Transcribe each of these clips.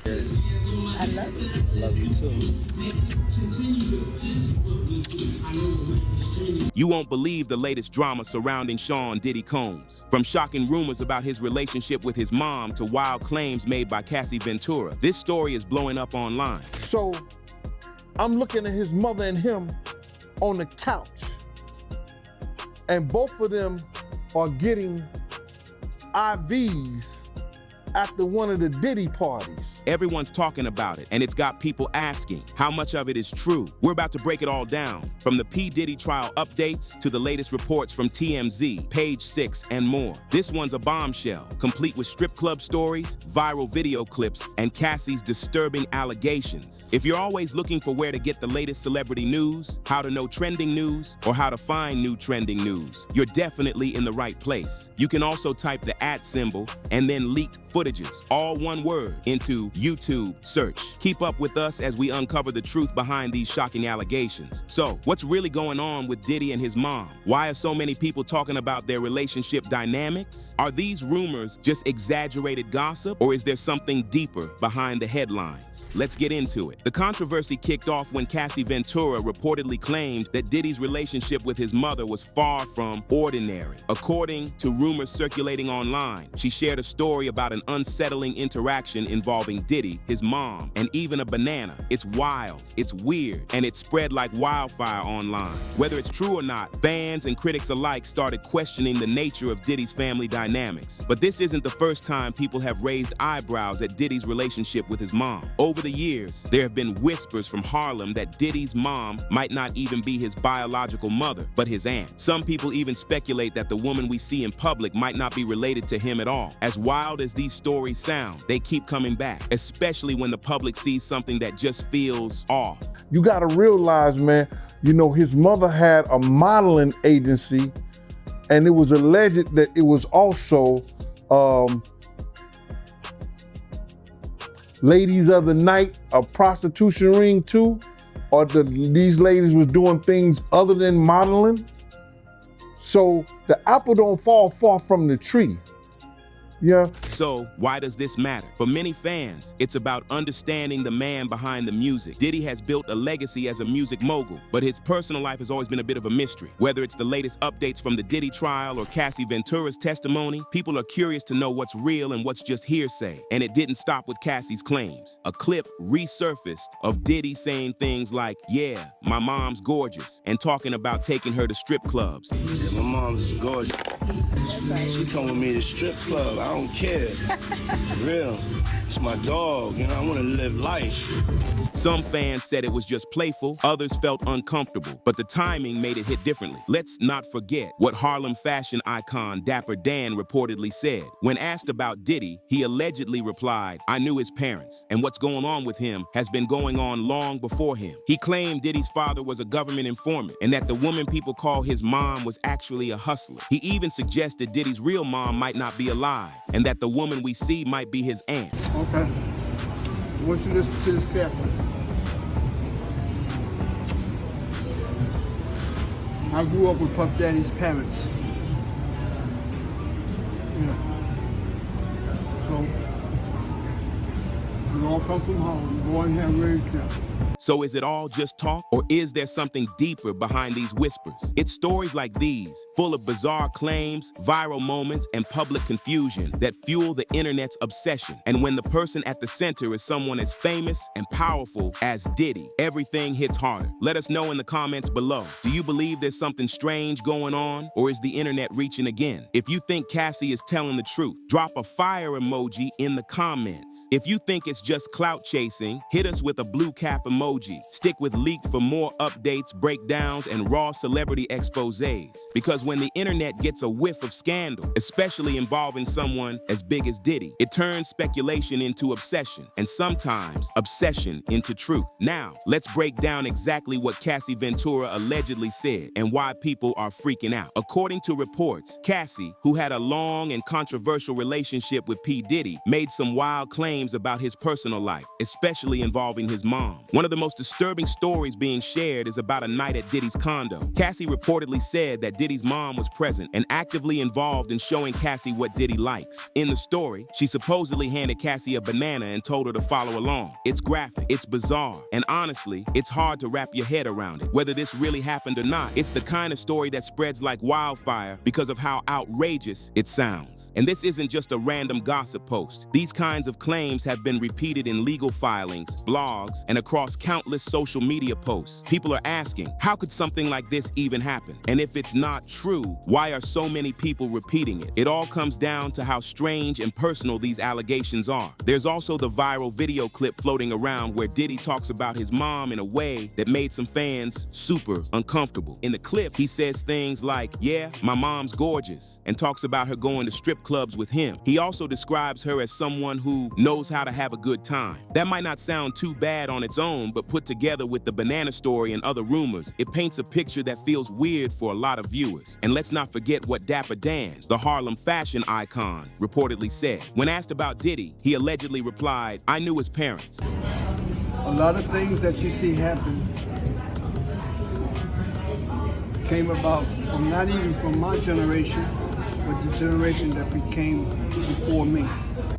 I love you. Love you too. You won't believe the latest drama surrounding Sean Diddy Combs. From shocking rumors about his relationship with his mom to wild claims made by Cassie Ventura, this story is blowing up online. So I'm looking at his mother and him on the couch, and both of them are getting IVs after one of the Diddy parties. Everyone's talking about it, and it's got people asking, how much of it is true? We're about to break it all down, from the P. Diddy trial updates to the latest reports from TMZ, Page 6, and more. This one's a bombshell, complete with strip club stories, viral video clips, and Cassie's disturbing allegations. If you're always looking for where to get the latest celebrity news, how to know trending news, or how to find new trending news, you're definitely in the right place. You can also type the @ symbol and then leaked footages, all one word, into YouTube search. Keep up with us as we uncover the truth behind these shocking allegations. So, what's really going on with Diddy and his mom? Why are so many people talking about their relationship dynamics? Are these rumors just exaggerated gossip, or is there something deeper behind the headlines? Let's get into it. The controversy kicked off when Cassie Ventura reportedly claimed that Diddy's relationship with his mother was far from ordinary. According to rumors circulating online, she shared a story about an unsettling interaction involving Diddy, his mom, and even a banana. It's wild, it's weird, and it spread like wildfire online. Whether it's true or not, fans and critics alike started questioning the nature of Diddy's family dynamics. But this isn't the first time people have raised eyebrows at Diddy's relationship with his mom. Over the years, there have been whispers from Harlem that Diddy's mom might not even be his biological mother, but his aunt. Some people even speculate that the woman we see in public might not be related to him at all. As wild as these stories sound, they keep coming back, especially when the public sees something that just feels off. You gotta realize, man, you know, his mother had a modeling agency, and it was alleged that it was also ladies of the night, a prostitution ring too, or these ladies was doing things other than modeling. So the apple don't fall far from the tree. Yeah. So, why does this matter? For many fans, it's about understanding the man behind the music. Diddy has built a legacy as a music mogul, but his personal life has always been a bit of a mystery. Whether it's the latest updates from the Diddy trial or Cassie Ventura's testimony, people are curious to know what's real and what's just hearsay. And it didn't stop with Cassie's claims. A clip resurfaced of Diddy saying things like, "Yeah, my mom's gorgeous," and talking about taking her to strip clubs. Yeah, my mom's gorgeous. She come with me to strip club. I don't care. Real. It's my dog, you know, I want to live life. Some fans said it was just playful, others felt uncomfortable, but the timing made it hit differently. Let's not forget what Harlem fashion icon Dapper Dan reportedly said. When asked about Diddy, he allegedly replied, "I knew his parents, and what's going on with him has been going on long before him." He claimed Diddy's father was a government informant, and that the woman people call his mom was actually a hustler. He even suggested Diddy's real mom might not be alive, and that the woman we see might be his aunt. Okay. I want you to listen to this carefully. I grew up with Puff Daddy's parents. Yeah. So, we all come from home. Born here and raised here. So is it all just talk, or is there something deeper behind these whispers? It's stories like these, full of bizarre claims, viral moments, and public confusion that fuel the internet's obsession. And when the person at the center is someone as famous and powerful as Diddy, everything hits harder. Let us know in the comments below. Do you believe there's something strange going on, or is the internet reaching again? If you think Cassie is telling the truth, drop a fire emoji in the comments. If you think it's just clout chasing, hit us with a blue cap emoji. Stick with Leaked for more updates, breakdowns, and raw celebrity exposés. Because when the internet gets a whiff of scandal, especially involving someone as big as Diddy, it turns speculation into obsession, and sometimes obsession into truth. Now, let's break down exactly what Cassie Ventura allegedly said and why people are freaking out. According to reports, Cassie, who had a long and controversial relationship with P. Diddy, made some wild claims about his personal life, especially involving his mom. One of the most disturbing stories being shared is about a night at Diddy's condo. Cassie reportedly said that Diddy's mom was present and actively involved in showing Cassie what Diddy likes. In the story, she supposedly handed Cassie a banana and told her to follow along. It's graphic, it's bizarre, and honestly, it's hard to wrap your head around it. Whether this really happened or not, it's the kind of story that spreads like wildfire because of how outrageous it sounds. And this isn't just a random gossip post. These kinds of claims have been repeated in legal filings, blogs, and across countless social media posts. People are asking, how could something like this even happen? And if it's not true, why are so many people repeating it? It all comes down to how strange and personal these allegations are. There's also the viral video clip floating around where Diddy talks about his mom in a way that made some fans super uncomfortable. In the clip, he says things like, "Yeah, my mom's gorgeous," and talks about her going to strip clubs with him. He also describes her as someone who knows how to have a good time. That might not sound too bad on its own, but put together with the banana story and other rumors, it paints a picture that feels weird for a lot of viewers. And let's not forget what Dapper Dan, the Harlem fashion icon, reportedly said. When asked about Diddy, he allegedly replied, "I knew his parents." A lot of things that you see happen came about from not even from my generation, but the generation that came before me.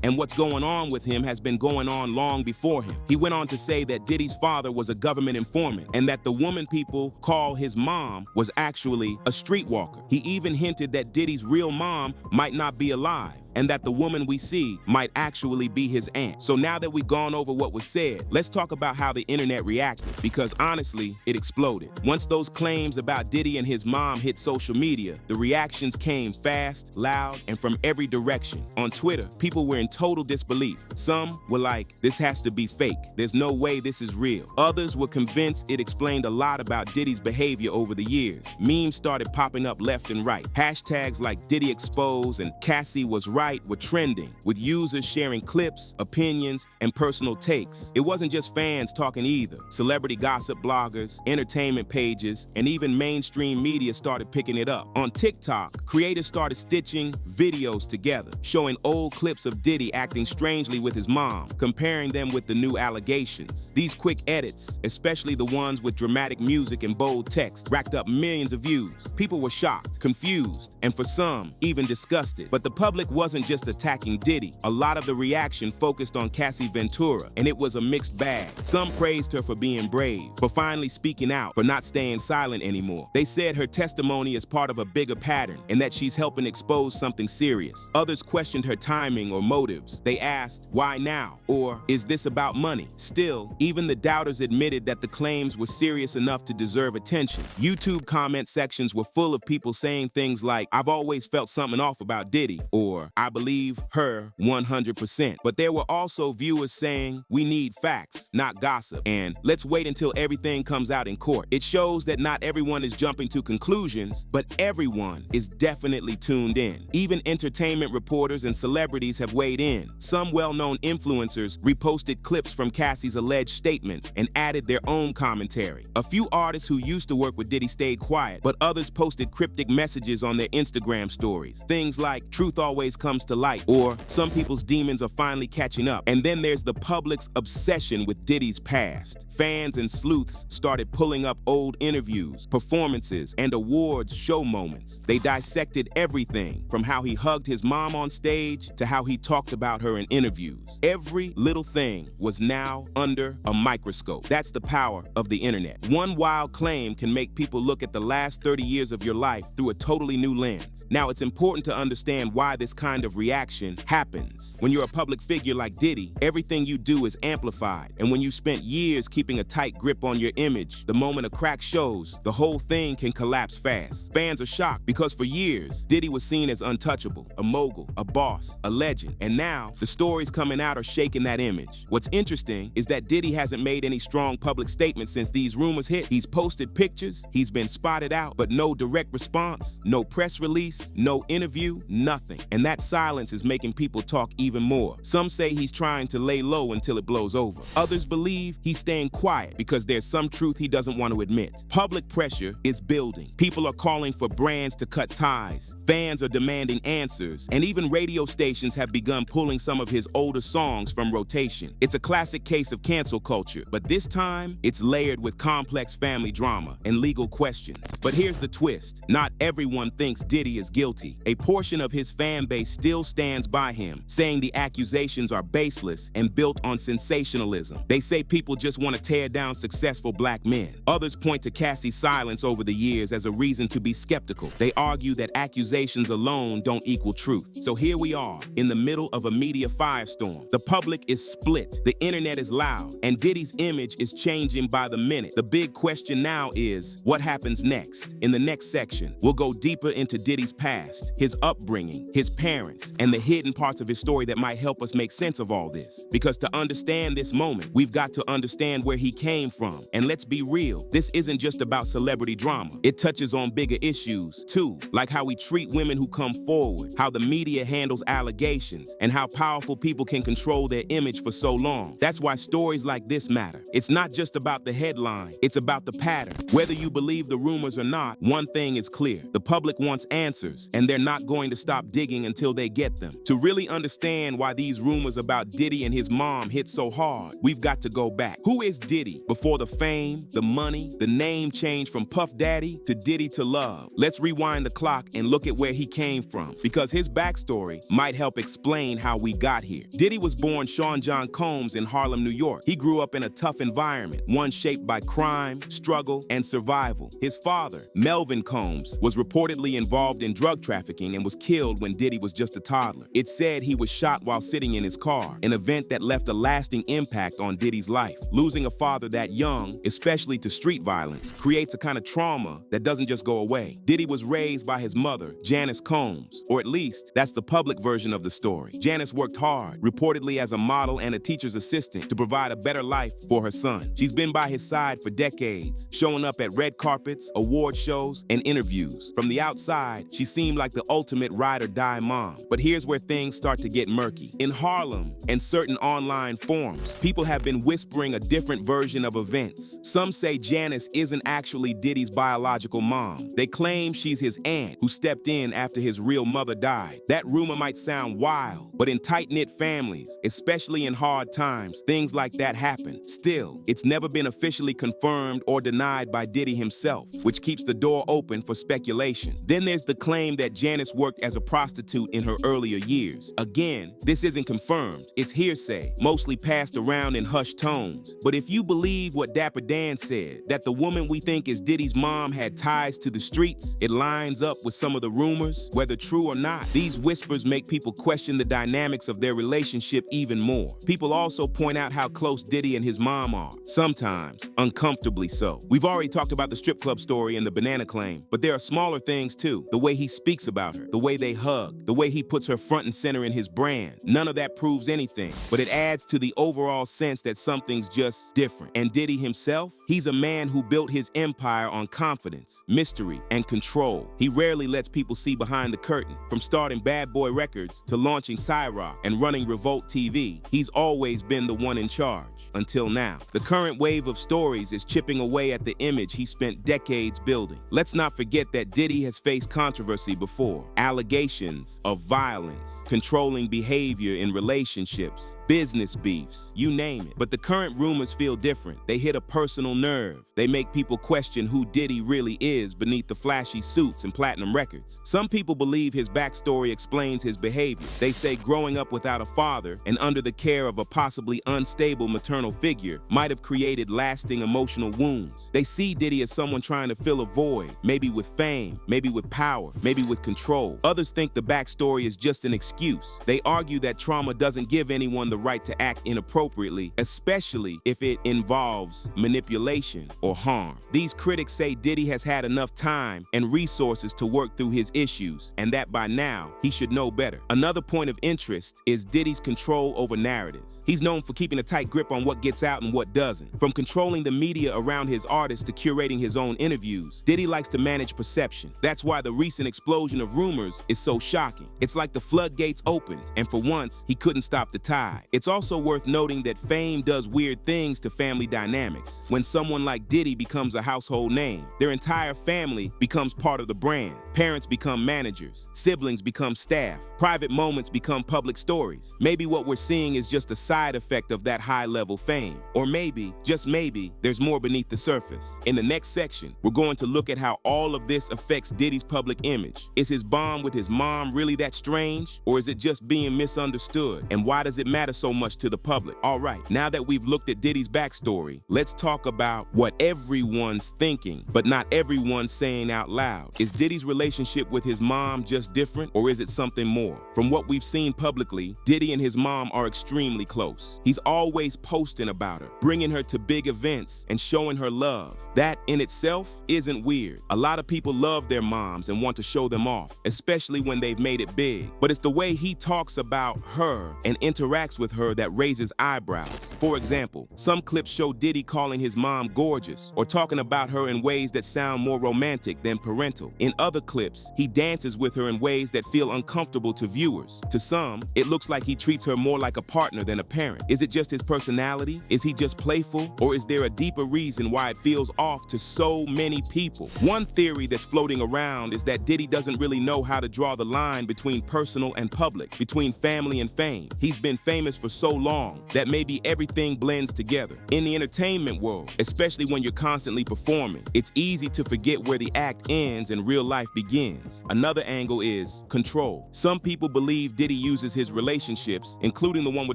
And what's going on with him has been going on long before him. He went on to say that Diddy's father was a government informant and that the woman people call his mom was actually a streetwalker. He even hinted that Diddy's real mom might not be alive and that the woman we see might actually be his aunt. So now that we've gone over what was said, let's talk about how the internet reacted, because honestly, it exploded. Once those claims about Diddy and his mom hit social media, the reactions came fast, loud, and from every direction. On Twitter, people were in total disbelief. Some were like, "This has to be fake. There's no way this is real." Others were convinced it explained a lot about Diddy's behavior over the years. Memes started popping up left and right. Hashtags like Diddy Expose and Cassie Was Right were trending, with users sharing clips, opinions, and personal takes. It wasn't just fans talking either. Celebrity gossip bloggers, entertainment pages, and even mainstream media started picking it up. On TikTok, creators started stitching videos together, showing old clips of Diddy acting strangely with his mom, comparing them with the new allegations. These quick edits, especially the ones with dramatic music and bold text, racked up millions of views. People were shocked, confused, and for some, even disgusted. But the public wasn't just attacking Diddy. A lot of the reaction focused on Cassie Ventura, and it was a mixed bag. Some praised her for being brave, for finally speaking out, for not staying silent anymore. They said her testimony is part of a bigger pattern, and that she's helping expose something serious. Others questioned her timing or motives. They asked, "Why now?" Or, "Is this about money?" Still, even the doubters admitted that the claims were serious enough to deserve attention. YouTube comment sections were full of people saying things like, "I've always felt something off about Diddy," or "I believe her 100%. But there were also viewers saying, "We need facts, not gossip," and "Let's wait until everything comes out in court." It shows that not everyone is jumping to conclusions, but everyone is definitely tuned in. Even entertainment reporters and celebrities have weighed in. Some well-known influencers reposted clips from Cassie's alleged statements and added their own commentary. A few artists who used to work with Diddy stayed quiet, but others posted cryptic messages on their Instagram stories. Things like, "Truth always comes to light," or "Some people's demons are finally catching up." And then there's the public's obsession with Diddy's past. Fans and sleuths started pulling up old interviews, performances, and awards show moments. They dissected everything from how he hugged his mom on stage to how he talked about her in interviews. Every little thing was now under a microscope. That's the power of the internet. One wild claim can make people look at the last 30 years of your life through a totally new lens. Now, it's important to understand why this kind of reaction happens. When you're a public figure like Diddy, everything you do is amplified. And when you spent years keeping a tight grip on your image, the moment a crack shows, the whole thing can collapse fast. Fans are shocked because for years, Diddy was seen as untouchable, a mogul, a boss, a legend. And now, the stories coming out are shaking that image. What's interesting is that Diddy hasn't made any strong public statements since these rumors hit. He's posted pictures, he's been spotted out, but no direct response, no press release, no interview, nothing. And that silence is making people talk even more. Some say he's trying to lay low until it blows over. Others believe he's staying quiet because there's some truth he doesn't want to admit. Public pressure is building. People are calling for brands to cut ties. Fans are demanding answers. And even radio stations have begun begun pulling some of his older songs from rotation. It's a classic case of cancel culture, but this time, it's layered with complex family drama and legal questions. But here's the twist. Not everyone thinks Diddy is guilty. A portion of his fan base still stands by him, saying the accusations are baseless and built on sensationalism. They say people just want to tear down successful black men. Others point to Cassie's silence over the years as a reason to be skeptical. They argue that accusations alone don't equal truth. So here we are, in the middle of a media firestorm. The public is split, the internet is loud, and Diddy's image is changing by the minute. The big question now is, what happens next? In the next section, we'll go deeper into Diddy's past, his upbringing, his parents, and the hidden parts of his story that might help us make sense of all this. Because to understand this moment, we've got to understand where he came from. And let's be real, this isn't just about celebrity drama. It touches on bigger issues, too, like how we treat women who come forward, how the media handles allegations, and how powerful people can control their image for so long. That's why stories like this matter. It's not just about the headline, it's about the pattern. Whether you believe the rumors or not, one thing is clear. The public wants answers, and they're not going to stop digging until they get them. To really understand why these rumors about Diddy and his mom hit so hard, we've got to go back. Who is Diddy? Before the fame, the money, the name change from Puff Daddy to Diddy to Love. Let's rewind the clock and look at where he came from, because his backstory might help explain how we got here. Diddy was born Sean John Combs in Harlem, New York. He grew up in a tough environment, one shaped by crime, struggle, and survival. His father, Melvin Combs, was reportedly involved in drug trafficking and was killed when Diddy was just a toddler. It's said he was shot while sitting in his car, an event that left a lasting impact on Diddy's life. Losing a father that young, especially to street violence, creates a kind of trauma that doesn't just go away. Diddy was raised by his mother, Janice Combs, or at least that's the public version of the story. Janice worked hard, reportedly as a model and a teacher's assistant, to provide a better life for her son. She's been by his side for decades, showing up at red carpets, award shows, and interviews. From the outside, she seemed like the ultimate ride-or-die mom. But here's where things start to get murky. In Harlem and certain online forums, people have been whispering a different version of events. Some say Janice isn't actually Diddy's biological mom. They claim she's his aunt who stepped in after his real mother died. That rumor might sound wild, but in tight-knit families, especially in hard times, things like that happen. Still, it's never been officially confirmed or denied by Diddy himself, which keeps the door open for speculation. Then there's the claim that Janice worked as a prostitute in her earlier years. Again, this isn't confirmed. It's hearsay, mostly passed around in hushed tones. But if you believe what Dapper Dan said, that the woman we think is Diddy's mom had ties to the streets, it lines up with some of the rumors. Whether true or not, these whispers make people question the dynamics of their relationship even more. People also point out how close Diddy and his mom are, sometimes uncomfortably so. We've already talked about the strip club story and the banana claim, but there are smaller things too. The way he speaks about her, the way they hug, the way he puts her front and center in his brand. None of that proves anything, but it adds to the overall sense that something's just different. And Diddy himself, he's a man who built his empire on confidence, mystery, and control. He rarely lets people see behind the curtain. From starting Bad Boy Records to launching Cyrock and running Revolt TV, he's always been the one in charge. Until now. The current wave of stories is chipping away at the image he spent decades building. Let's not forget that Diddy has faced controversy before. Allegations of violence, controlling behavior in relationships, business beefs, you name it. But the current rumors feel different. They hit a personal nerve. They make people question who Diddy really is beneath the flashy suits and platinum records. Some people believe his backstory explains his behavior. They say growing up without a father and under the care of a possibly unstable maternal figure might have created lasting emotional wounds. They see Diddy as someone trying to fill a void, maybe with fame, maybe with power, maybe with control. Others think the backstory is just an excuse. They argue that trauma doesn't give anyone the right to act inappropriately, especially if it involves manipulation or harm. These critics say Diddy has had enough time and resources to work through his issues, and that by now, he should know better. Another point of interest is Diddy's control over narratives. He's known for keeping a tight grip on what what gets out and what doesn't. From controlling the media around his artists to curating his own interviews, Diddy likes to manage perception. That's why the recent explosion of rumors is so shocking. It's like the floodgates opened, and for once, he couldn't stop the tide. It's also worth noting that fame does weird things to family dynamics. When someone like Diddy becomes a household name, their entire family becomes part of the brand. Parents become managers, siblings become staff, private moments become public stories. Maybe what we're seeing is just a side effect of that high-level fame. Or maybe, just maybe, there's more beneath the surface. In the next section, we're going to look at how all of this affects Diddy's public image. Is his bond with his mom really that strange? Or is it just being misunderstood? And why does it matter so much to the public? All right, now that we've looked at Diddy's backstory, let's talk about what everyone's thinking, but not everyone's saying out loud. Is Diddy's relationship with his mom just different, or is it something more? From what we've seen publicly, Diddy and his mom are extremely close. He's always posting about her, bringing her to big events and showing her love. That in itself isn't weird. A lot of people love their moms and want to show them off, especially when they've made it big. But it's the way he talks about her and interacts with her that raises eyebrows. For example, some clips show Diddy calling his mom gorgeous or talking about her in ways that sound more romantic than parental. In other clips, he dances with her in ways that feel uncomfortable to viewers. To some, it looks like he treats her more like a partner than a parent. Is it just his personality? Is he just playful? Or is there a deeper reason why it feels off to so many people? One theory that's floating around is that Diddy doesn't really know how to draw the line between personal and public, between family and fame. He's been famous for so long that maybe everything blends together. In the entertainment world, especially when you're constantly performing, it's easy to forget where the act ends and real life begins. Another angle is control. Some people believe Diddy uses his relationships, including the one with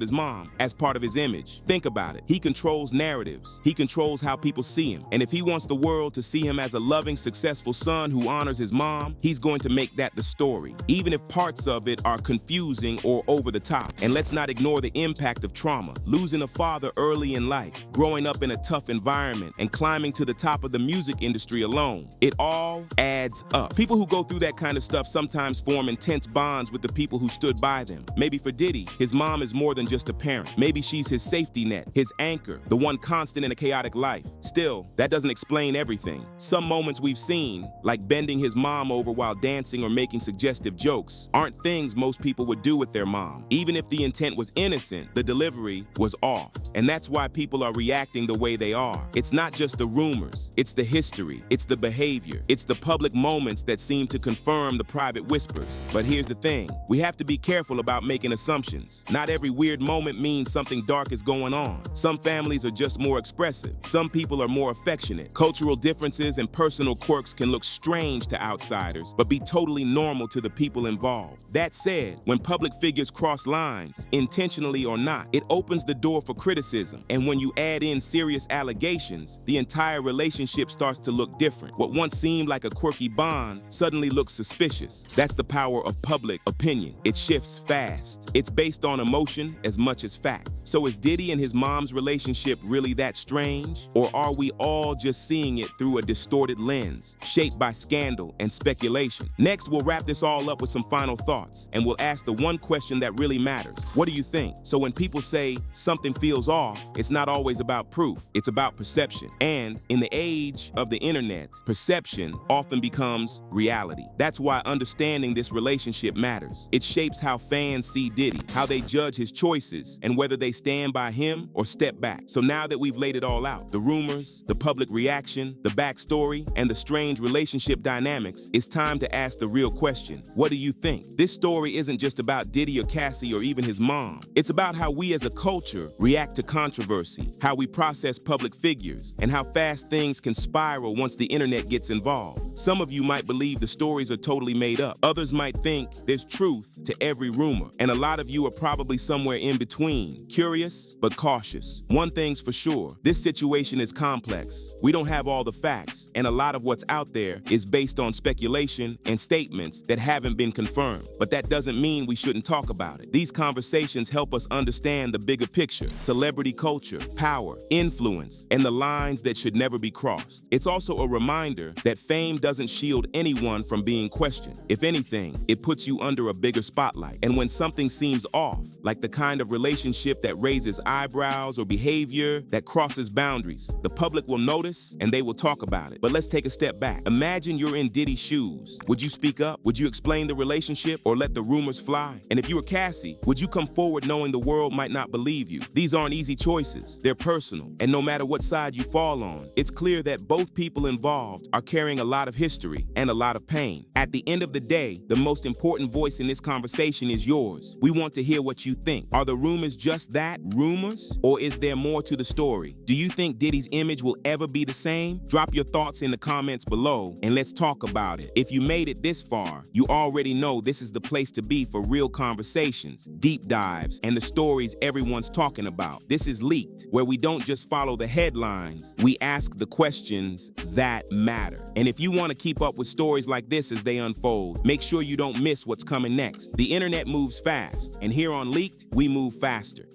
his mom, as part of his image. Think about it. He controls narratives. He controls how people see him. And if he wants the world to see him as a loving, successful son who honors his mom, he's going to make that the story, even if parts of it are confusing or over the top. And let's not ignore the impact of trauma. Losing a father early in life, growing up in a tough environment, and climbing to the top of the music industry alone. It all adds up. People who go through that kind of stuff sometimes form intense bonds with the people who stood by them. Maybe for Diddy, his mom is more than just a parent. Maybe she's his safety net, his anchor, the one constant in a chaotic life. Still, that doesn't explain everything. Some moments we've seen, like bending his mom over while dancing or making suggestive jokes, aren't things most people would do with their mom. Even if the intent was innocent, the delivery was off. And that's why people are reacting the way they are. It's not just the rumors, it's the history, it's the behavior, it's the public moments that seem to confirm the private whispers. But here's the thing, we have to be careful about making assumptions. Not every weird moment means something dark is going on. Some families are just more expressive. Some people are more affectionate. Cultural differences and personal quirks can look strange to outsiders, but be totally normal to the people involved. That said, when public figures cross lines, intentionally or not, it opens the door for criticism. And when you add in serious allegations, the entire relationship starts to look different. What once seemed like a quirky bond suddenly looks suspicious. That's the power of public opinion. It shifts fast. It's based on emotion as much as fact. So is Diddy and his mom's relationship really that strange? Or are we all just seeing it through a distorted lens, shaped by scandal and speculation? Next, we'll wrap this all up with some final thoughts, and we'll ask the one question that really matters. What do you think? So when people say something feels off, it's not always about proof. It's about perception. And in the age of the internet, perception often becomes reality. That's why understanding this relationship matters. It shapes how fans see Diddy, how they judge his choices, and whether they stand by him or step back. So now that we've laid it all out, the rumors, the public reaction, the backstory, and the strange relationship dynamics, it's time to ask the real question. What do you think? This story isn't just about Diddy or Cassie or even his mom. It's about how we as a culture react to controversy, how we process public figures, and how fast things can spiral once the internet gets involved. Some of you might believe the stories are totally made up. Others might think there's truth to every rumor. And a lot of you are probably somewhere in between, curious but cautious. One thing's for sure, this situation is complex. We don't have all the facts, and a lot of what's out there is based on speculation and statements that haven't been confirmed. But that doesn't mean we shouldn't talk about it. These conversations help us understand the bigger picture. Celebrity celebrity culture, power, influence, and the lines that should never be crossed. It's also a reminder that fame doesn't shield anyone from being questioned. If anything, it puts you under a bigger spotlight. And when something seems off, like the kind of relationship that raises eyebrows or behavior that crosses boundaries, the public will notice and they will talk about it. But let's take a step back. Imagine you're in Diddy's shoes. Would you speak up? Would you explain the relationship or let the rumors fly? And if you were Cassie, would you come forward knowing the world might not believe you? These aren't easy choices. They're personal. And no matter what side you fall on, it's clear that both people involved are carrying a lot of history and a lot of pain. At the end of the day, the most important voice in this conversation is yours. We want to hear what you think. Are the rumors just that, rumors? Or is there more to the story? Do you think Diddy's image will ever be the same? Drop your thoughts in the comments below and let's talk about it. If you made it this far, you already know this is the place to be for real conversations, deep dives, and the stories everyone's talking about. This is Leaked, where we don't just follow the headlines, we ask the questions that matter. And if you want to keep up with stories like this as they unfold, make sure you don't miss what's coming next. The internet moves fast, and here on Leaked, we move faster.